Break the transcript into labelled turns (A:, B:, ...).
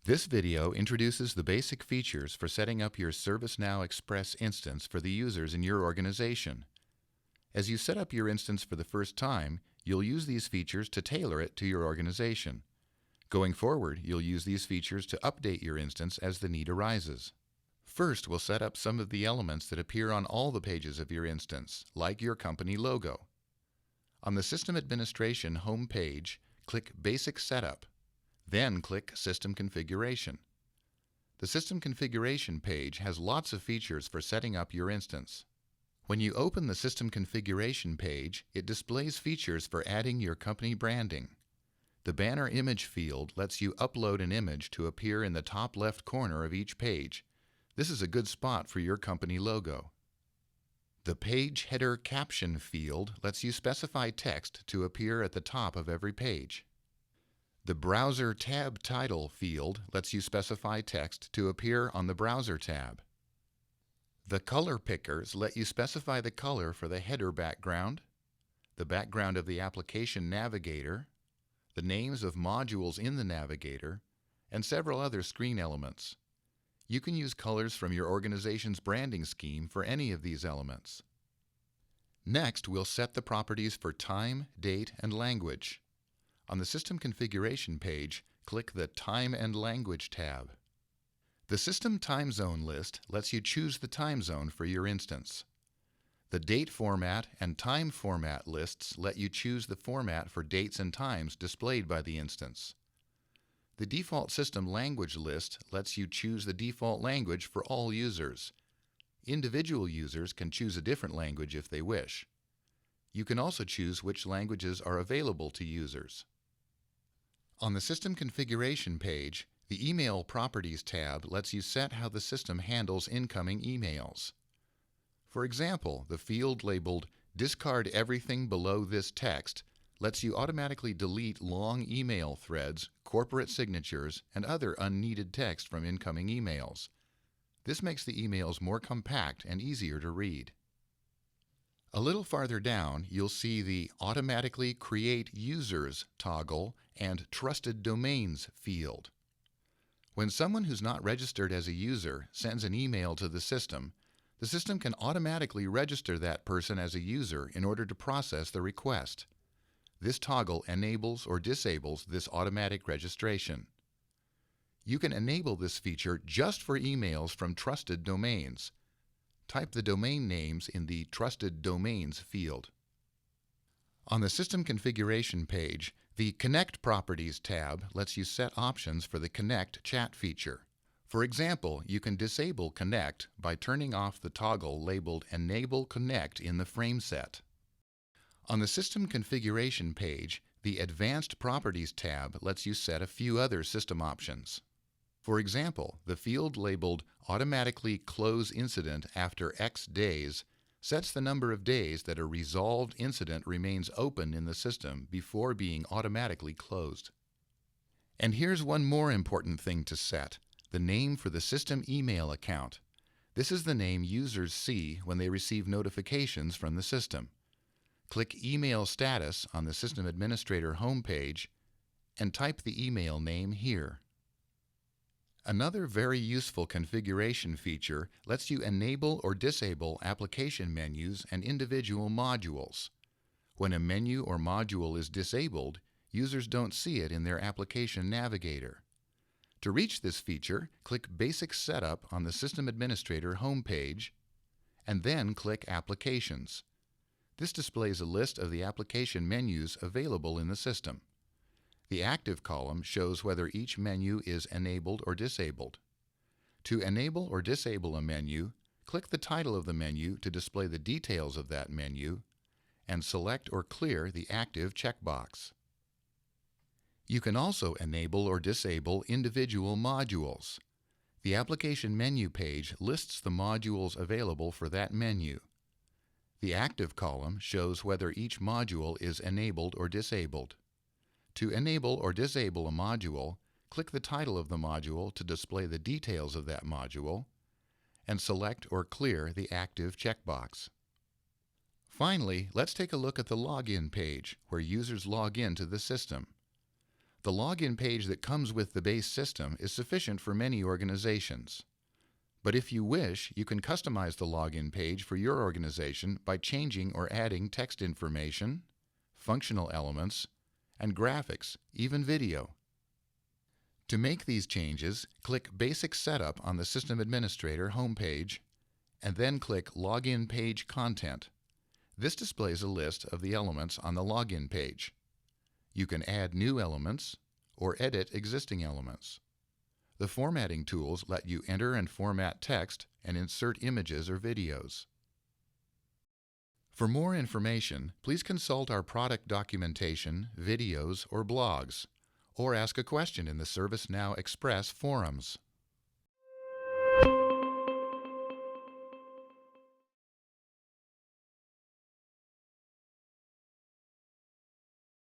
A: This video introduces the basic features for setting up your ServiceNow Express instance for the users in your organization. As you set up your instance for the first time, you'll use these features to tailor it to your organization. Going forward, you'll use these features to update your instance as the need arises. First, we'll set up some of the elements that appear on all the pages of your instance, like your company logo. On the System Administration home page, click Basic Setup. Then click System Configuration. The System Configuration page has lots of features for setting up your instance. When you open the System Configuration page, it displays features for adding your company branding. The Banner Image field lets you upload an image to appear in the top left corner of each page. This is a good spot for your company logo. The Page Header Caption field lets you specify text to appear at the top of every page. The Browser Tab Title field lets you specify text to appear on the Browser tab. The Color Pickers let you specify the color for the header background, the background of the application navigator, the names of modules in the navigator, and several other screen elements. You can use colors from your organization's branding scheme for any of these elements. Next, we'll set the properties for time, date, and language. On the System Configuration page, click the Time and Language tab. The System Time Zone list lets you choose the time zone for your instance. The Date Format and Time Format lists let you choose the format for dates and times displayed by the instance. The Default System Language list lets you choose the default language for all users. Individual users can choose a different language if they wish. You can also choose which languages are available to users. On the System Configuration page, the Email Properties tab lets you set how the system handles incoming emails. For example, the field labeled Discard Everything Below This Text lets you automatically delete long email threads, corporate signatures, and other unneeded text from incoming emails. This makes the emails more compact and easier to read. A little farther down, you'll see the Automatically Create Users toggle and Trusted Domains field. When someone who's not registered as a user sends an email to the system can automatically register that person as a user in order to process the request. This toggle enables or disables this automatic registration. You can enable this feature just for emails from trusted domains. Type the domain names in the Trusted Domains field. On the System Configuration page, the Connect Properties tab lets you set options for the Connect chat feature. For example, you can disable Connect by turning off the toggle labeled Enable Connect in the frame set. On the System Configuration page, the Advanced Properties tab lets you set a few other system options. For example, the field labeled Automatically Close Incident After X Days sets the number of days that a resolved incident remains open in the system before being automatically closed. And here's one more important thing to set: the name for the system email account. This is the name users see when they receive notifications from the system. Click Email Status on the System Administrator homepage and type the email name here. Another very useful configuration feature lets you enable or disable application menus and individual modules. When a menu or module is disabled, users don't see it in their application navigator. To reach this feature, click Basic Setup on the System Administrator homepage and then click Applications. This displays a list of the application menus available in the system. The Active column shows whether each menu is enabled or disabled. To enable or disable a menu, click the title of the menu to display the details of that menu, and select or clear the Active checkbox. You can also enable or disable individual modules. The application menu page lists the modules available for that menu. The Active column shows whether each module is enabled or disabled. To enable or disable a module, click the title of the module to display the details of that module, and select or clear the Active checkbox. Finally, let's take a look at the Login page, where users log in to the system. The login page that comes with the base system is sufficient for many organizations. But if you wish, you can customize the login page for your organization by changing or adding text information, functional elements, and graphics, even video. To make these changes, click Basic Setup on the System Administrator homepage, and then click Login Page Content. This displays a list of the elements on the login page. You can add new elements or edit existing elements. The formatting tools let you enter and format text and insert images or videos. For more information, please consult our product documentation, videos, or blogs, or ask a question in the ServiceNow Express forums.